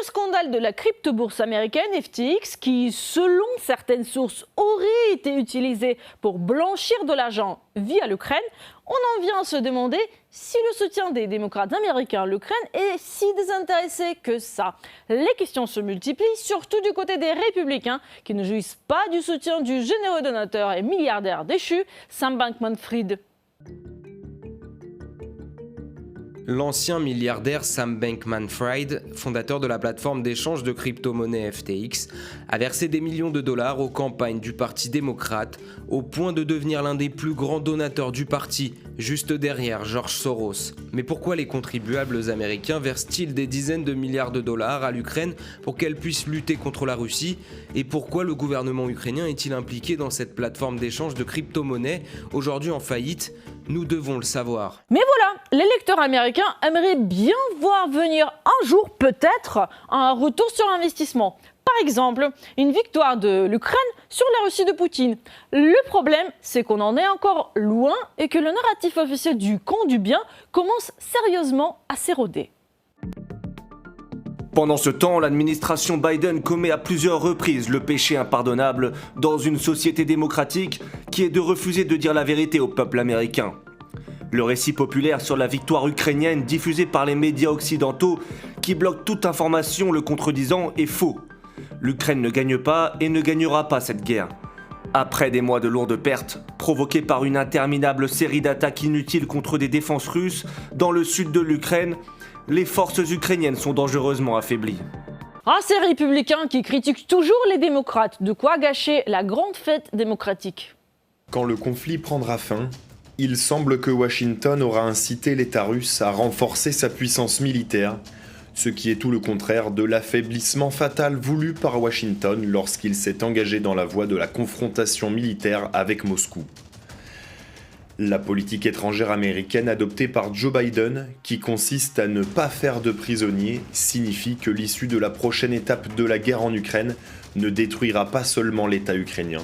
scandale de la crypto-bourse américaine FTX qui, selon certaines sources, aurait été utilisé pour blanchir de l'argent via l'Ukraine, on en vient à se demander si le soutien des démocrates américains à l'Ukraine est si désintéressé que ça. Les questions se multiplient, surtout du côté des républicains qui ne jouissent pas du soutien du généreux donateur et milliardaire déchu Sam Bankman-Fried. L'ancien milliardaire Sam Bankman-Fried, fondateur de la plateforme d'échange de crypto-monnaies FTX, a versé des millions de dollars aux campagnes du Parti démocrate, au point de devenir l'un des plus grands donateurs du parti, juste derrière George Soros. Mais pourquoi les contribuables américains versent-ils des dizaines de milliards de dollars à l'Ukraine pour qu'elle puisse lutter contre la Russie? Et pourquoi le gouvernement ukrainien est-il impliqué dans cette plateforme d'échange de crypto-monnaies, aujourd'hui en faillite? Nous devons le savoir. Mais voilà, les lecteurs américains aimeraient bien voir venir un jour peut-être un retour sur investissement. Par exemple, une victoire de l'Ukraine sur la Russie de Poutine. Le problème, c'est qu'on en est encore loin et que le narratif officiel du camp du bien commence sérieusement à s'éroder. Pendant ce temps, l'administration Biden commet à plusieurs reprises le péché impardonnable dans une société démocratique qui est de refuser de dire la vérité au peuple américain. Le récit populaire sur la victoire ukrainienne diffusé par les médias occidentaux qui bloquent toute information le contredisant est faux. L'Ukraine ne gagne pas et ne gagnera pas cette guerre. Après des mois de lourdes pertes, provoquées par une interminable série d'attaques inutiles contre des défenses russes dans le sud de l'Ukraine, les forces ukrainiennes sont dangereusement affaiblies. Ah, ces républicains qui critiquent toujours les démocrates, de quoi gâcher la grande fête démocratique. Quand le conflit prendra fin, il semble que Washington aura incité l'État russe à renforcer sa puissance militaire, ce qui est tout le contraire de l'affaiblissement fatal voulu par Washington lorsqu'il s'est engagé dans la voie de la confrontation militaire avec Moscou. La politique étrangère américaine adoptée par Joe Biden, qui consiste à ne pas faire de prisonniers, signifie que l'issue de la prochaine étape de la guerre en Ukraine ne détruira pas seulement l'État ukrainien.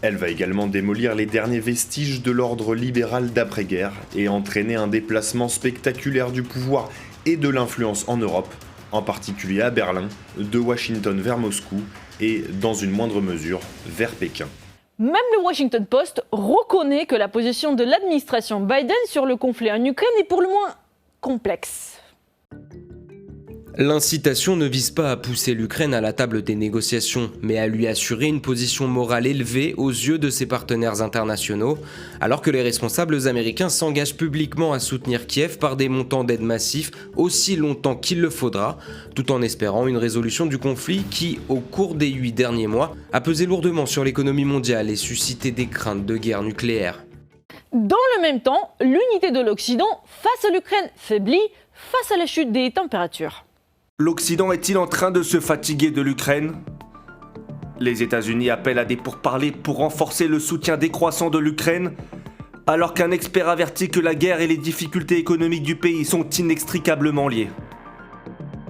Elle va également démolir les derniers vestiges de l'ordre libéral d'après-guerre et entraîner un déplacement spectaculaire du pouvoir et de l'influence en Europe, en particulier à Berlin, de Washington vers Moscou et, dans une moindre mesure, vers Pékin. Même le Washington Post reconnaît que la position de l'administration Biden sur le conflit en Ukraine est pour le moins complexe. L'incitation ne vise pas à pousser l'Ukraine à la table des négociations, mais à lui assurer une position morale élevée aux yeux de ses partenaires internationaux, alors que les responsables américains s'engagent publiquement à soutenir Kiev par des montants d'aide massifs aussi longtemps qu'il le faudra, tout en espérant une résolution du conflit qui, au cours des 8 derniers mois, a pesé lourdement sur l'économie mondiale et suscité des craintes de guerre nucléaire. Dans le même temps, l'unité de l'Occident face à l'Ukraine faiblit face à la chute des températures. L'Occident est-il en train de se fatiguer de l'Ukraine? Les États-Unis appellent à des pourparlers pour renforcer le soutien décroissant de l'Ukraine, alors qu'un expert avertit que la guerre et les difficultés économiques du pays sont inextricablement liées.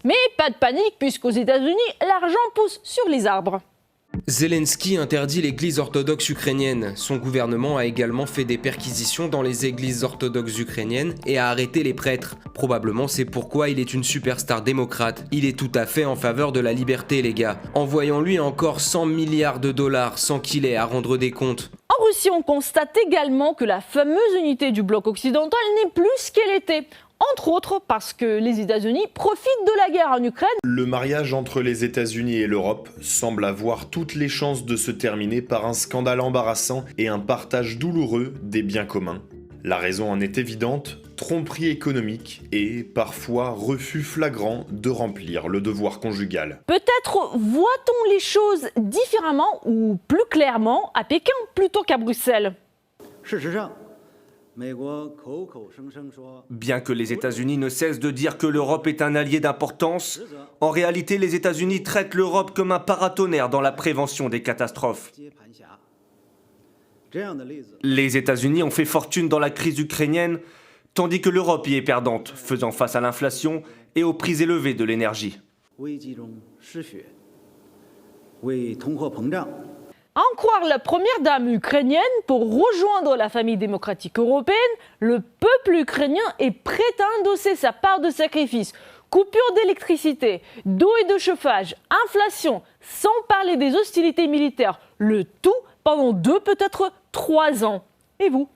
Mais pas de panique, puisqu'aux États-Unis, l'argent pousse sur les arbres. Zelensky interdit l'église orthodoxe ukrainienne. Son gouvernement a également fait des perquisitions dans les églises orthodoxes ukrainiennes et a arrêté les prêtres. Probablement c'est pourquoi il est une superstar démocrate. Il est tout à fait en faveur de la liberté, les gars. Envoyons-lui encore 100 milliards de dollars sans qu'il ait à rendre des comptes. En Russie, on constate également que la fameuse unité du bloc occidental n'est plus ce qu'elle était. Entre autres parce que les États-Unis profitent de la guerre en Ukraine. Le mariage entre les États-Unis et l'Europe semble avoir toutes les chances de se terminer par un scandale embarrassant et un partage douloureux des biens communs. La raison en est évidente, tromperie économique et, parfois, refus flagrant de remplir le devoir conjugal. Peut-être voit-on les choses différemment ou plus clairement à Pékin plutôt qu'à Bruxelles. Bien que les États-Unis ne cessent de dire que l'Europe est un allié d'importance, en réalité les États-Unis traitent l'Europe comme un paratonnerre dans la prévention des catastrophes. Les États-Unis ont fait fortune dans la crise ukrainienne, tandis que l'Europe y est perdante, faisant face à l'inflation et aux prix élevés de l'énergie. À en croire la première dame ukrainienne, pour rejoindre la famille démocratique européenne, le peuple ukrainien est prêt à endosser sa part de sacrifice, coupure d'électricité, d'eau et de chauffage, inflation, sans parler des hostilités militaires, le tout pendant 2, peut-être 3 ans. Et vous ?